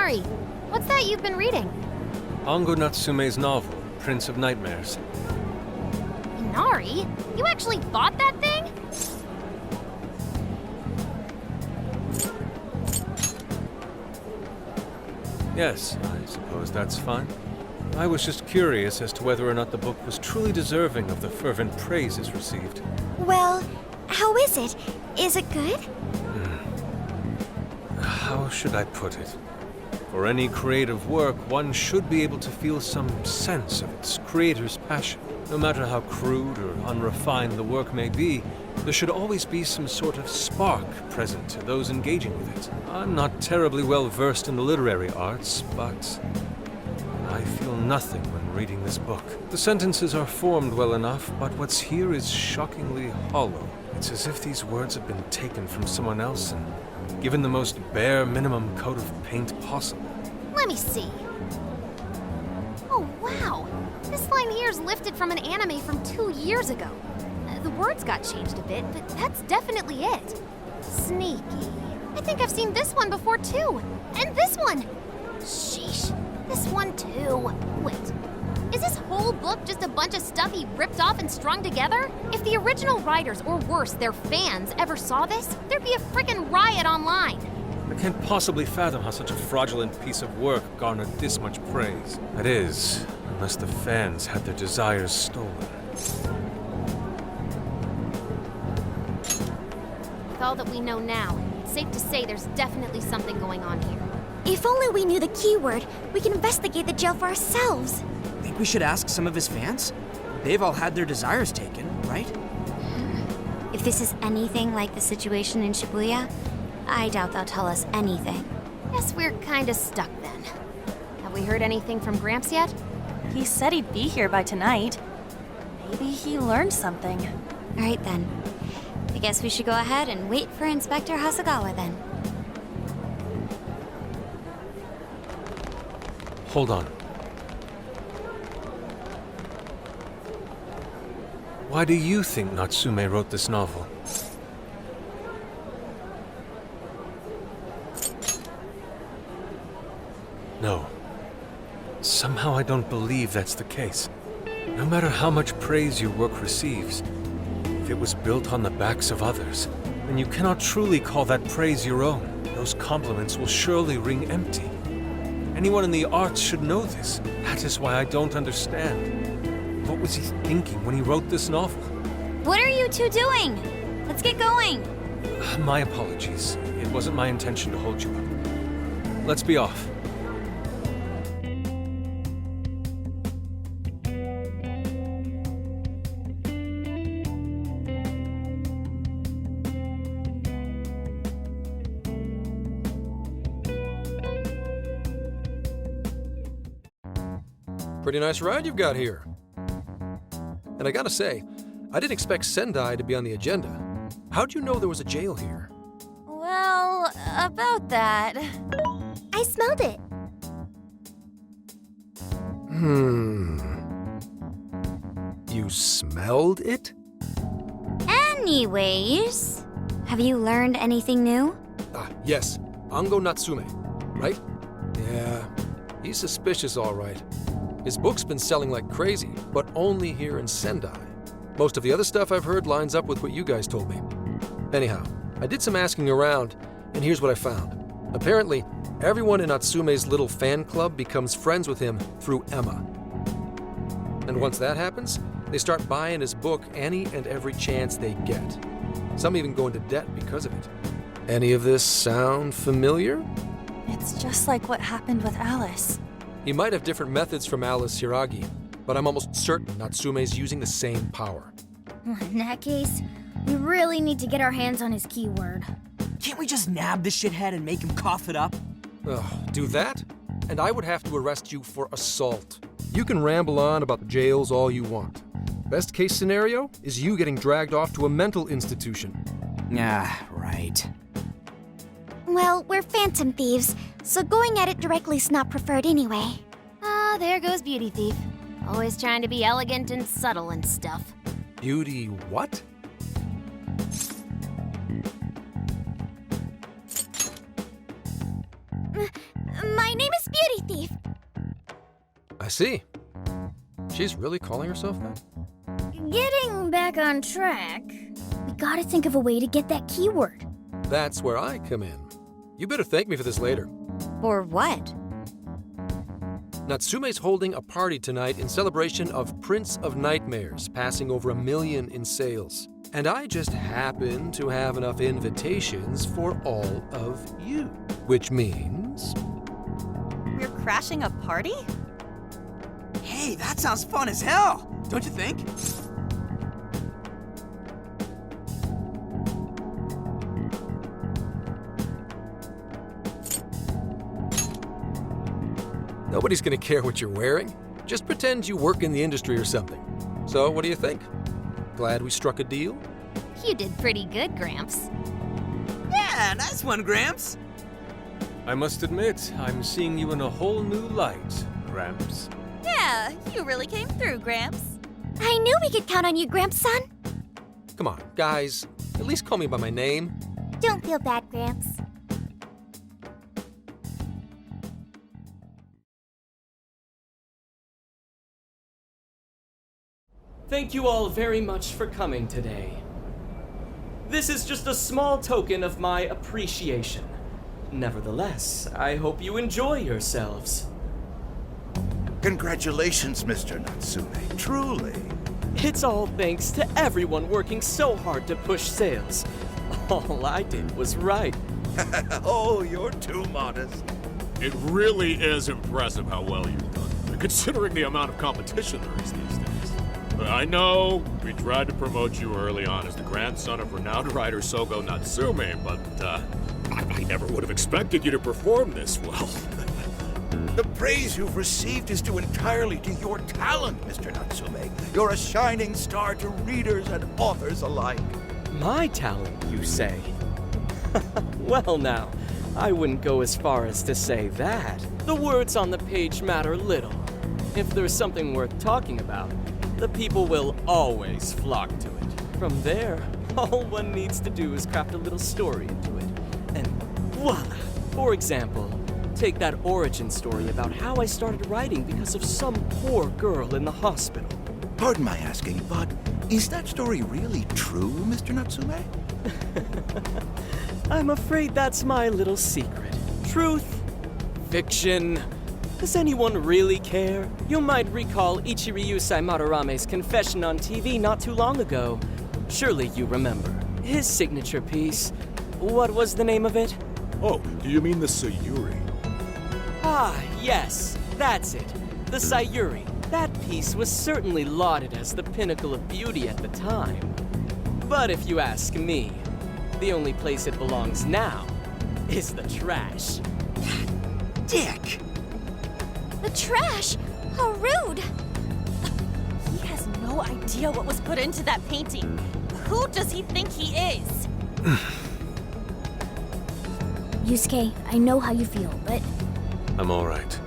Inari, what's that you've been reading? Ango Natsume's novel, Prince of Nightmares. Inari? You actually bought that thing? Yes, I suppose that's fine. I was just curious as to whether or not the book was truly deserving of the fervent praise it's received. Well, how is it? Is it good? How should I put it? For any creative work, one should be able to feel some sense of its creator's passion. No matter how crude or unrefined the work may be, there should always be some sort of spark present to those engaging with it. I'm not terribly well versed in the literary arts, but I feel nothing when reading this book. The sentences are formed well enough, but what's here is shockingly hollow. It's as if these words have been taken from someone else and given the most bare minimum coat of paint possible. Let me see. Oh, wow. This line here is lifted from an anime from 2 years ago. The words got changed a bit, but that's definitely it. Sneaky. I think I've seen this one before, too. And this one! Sheesh. This one, too. Wait. Is this whole book just a bunch of stuff he ripped off and strung together? If the original writers, or worse, their fans, ever saw this, there'd be a frickin' riot online. I can't possibly fathom how such a fraudulent piece of work garnered this much praise. That is, unless the fans had their desires stolen. With all that we know now, it's safe to say there's definitely something going on here. If only we knew the keyword, we can investigate the jail for ourselves. Think we should ask some of his fans? They've all had their desires taken, right? If this is anything like the situation in Shibuya, I doubt they'll tell us anything. Guess we're kinda stuck then. Have we heard anything from Gramps yet? He said he'd be here by tonight. Maybe he learned something. All right then. I guess we should go ahead and wait for Inspector Hasagawa then. Hold on. Why do you think Natsume wrote this novel? No. Somehow I don't believe that's the case. No matter how much praise your work receives, if it was built on the backs of others, then you cannot truly call that praise your own. Those compliments will surely ring empty. Anyone in the arts should know this. That is why I don't understand. What was he thinking when he wrote this novel? What are you two doing? Let's get going. My apologies. It wasn't my intention to hold you up. Let's be off. Pretty nice ride you've got here. And I gotta say, I didn't expect Sendai to be on the agenda. How'd you know there was a jail here? Well, about that. I smelled it. You smelled it? Anyways, have you learned anything new? Ah, yes. Ango Natsume, right? Yeah, he's suspicious all right. His book's been selling like crazy, but only here in Sendai. Most of the other stuff I've heard lines up with what you guys told me. Anyhow, I did some asking around, and here's what I found. Apparently, everyone in Natsume's little fan club becomes friends with him through Emma. And once that happens, they start buying his book any and every chance they get. Some even go into debt because of it. Any of this sound familiar? It's just like what happened with Alice. He might have different methods from Alice Hiragi, but I'm almost certain Natsume's using the same power. In that case, we really need to get our hands on his keyword. Can't we just nab the shithead and make him cough it up? Ugh, do that? And I would have to arrest you for assault. You can ramble on about jails all you want. Best case scenario is you getting dragged off to a mental institution. Ah, right. Well, we're phantom thieves, so going at it directly's not preferred anyway. Ah, there goes Beauty Thief. Always trying to be elegant and subtle and stuff. Beauty what? My My name is Beauty Thief. I see. She's really calling herself that? Getting back on track, we gotta think of a way to get that keyword. That's where I come in. You better thank me for this later. Or what? Natsume's holding a party tonight in celebration of Prince of Nightmares passing over 1 million in sales. And I just happen to have enough invitations for all of you. Which means... We're crashing a party? Hey, that sounds fun as hell, don't you think? Nobody's gonna care what you're wearing. Just pretend you work in the industry or something. So, what do you think? Glad we struck a deal? You did pretty good, Gramps. Yeah, nice one, Gramps. I must admit, I'm seeing you in a whole new light, Gramps. Yeah, you really came through, Gramps. I knew we could count on you, Gramps son. Come on, guys. At least call me by my name. Don't feel bad, Gramps. Thank you all very much for coming today. This is just a small token of my appreciation. Nevertheless, I hope you enjoy yourselves. Congratulations, Mr. Natsume. Truly. It's all thanks to everyone working so hard to push sales. All I did was write. Oh, you're too modest. It really is impressive how well you've done, considering the amount of competition there is these days. I know we tried to promote you early on as the grandson of renowned writer Sogo Natsume, but I never would have expected you to perform this well. The praise you've received is due entirely to your talent, Mr. Natsume. You're a shining star to readers and authors alike. My talent, you say? Well now, I wouldn't go as far as to say that. The words on the page matter little. If there's something worth talking about, the people will always flock to it. From there, all one needs to do is craft a little story into it. And voila! For example, take that origin story about how I started writing because of some poor girl in the hospital. Pardon my asking, but is that story really true, Mr. Natsume? I'm afraid that's my little secret. Truth, fiction. Does anyone really care? You might recall Ichiryusai Madarame's confession on TV not too long ago. Surely you remember. His signature piece. What was the name of it? Oh, do you mean the Sayuri? Ah, yes, that's it. The Sayuri. That piece was certainly lauded as the pinnacle of beauty at the time. But if you ask me, the only place it belongs now is the trash. Dick! The trash! How rude! He has no idea what was put into that painting. Who does he think he is? Yusuke, I know how you feel, but I'm all right.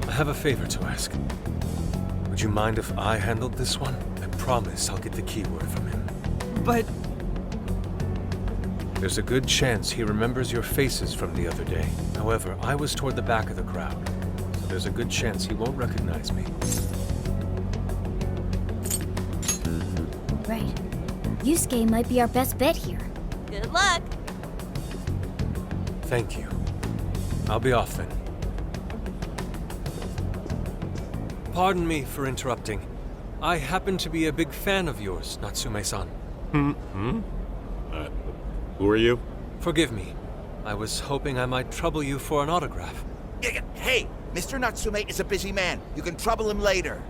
I have a favor to ask. Would you mind if I handled this one? I promise I'll get the keyword from him. But There's a good chance he remembers your faces from the other day. However, I was toward the back of the crowd, so there's a good chance he won't recognize me. right. Yusuke might be our best bet here. Good luck. Thank you. I'll be off then. Pardon me for interrupting. I happen to be a big fan of yours, Natsume-san. Who are you? Forgive me. I was hoping I might trouble you for an autograph. Hey, Mr. Natsume is a busy man. You can trouble him later.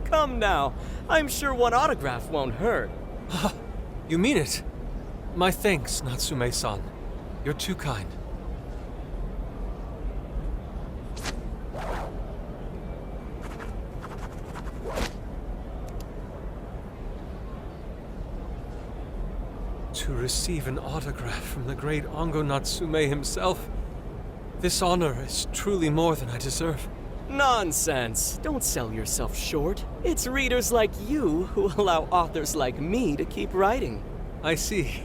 Come now. I'm sure one autograph won't hurt. You mean it? My thanks, Natsume-san. You're too kind. To receive an autograph from the great Ongo Natsume himself, this honor is truly more than I deserve. Nonsense. Don't sell yourself short. It's readers like you who allow authors like me to keep writing. I see.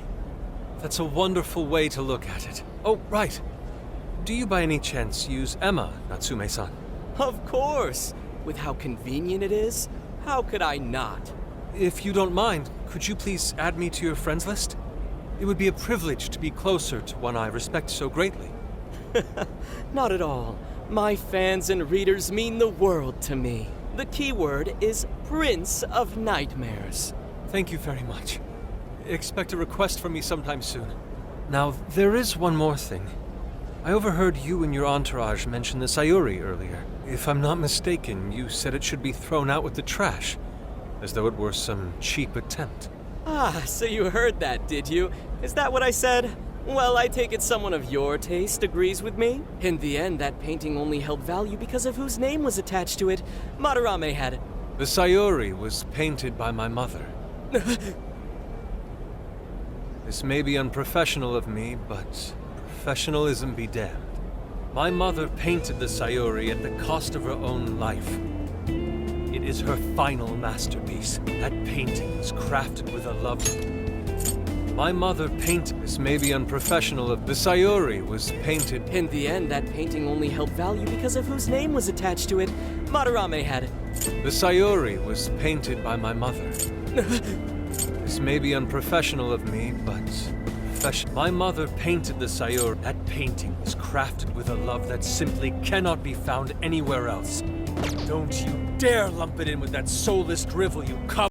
That's a wonderful way to look at it. Oh, right. Do you by any chance use Emma, Natsume-san? Of course! With how convenient it is, how could I not? If you don't mind, could you please add me to your friends list? It would be a privilege to be closer to one I respect so greatly. Not at all. My fans and readers mean the world to me. The keyword is Prince of Nightmares. Thank you very much. Expect a request from me sometime soon. Now, there is one more thing. I overheard you and your entourage mention the Sayuri earlier. If I'm not mistaken, you said it should be thrown out with the trash, as though it were some cheap attempt. Ah, so you heard that, did you? Is that what I said? Well, I take it someone of your taste agrees with me. In the end, that painting only held value because of whose name was attached to it. Madarame had it. The Sayuri was painted by my mother. This may be unprofessional of me, but professionalism be damned. My mother painted the Sayuri at the cost of her own life. It is her final masterpiece. That painting is crafted with a love. My mother painted. This may be unprofessional of the Sayuri was painted. In the end, that painting only held value because of whose name was attached to it. Madarame had it. The Sayuri was painted by my mother. This may be unprofessional of me, but my mother painted the Sayuri. That painting is crafted with a love that simply cannot be found anywhere else. Don't you dare lump it in with that soulless drivel, you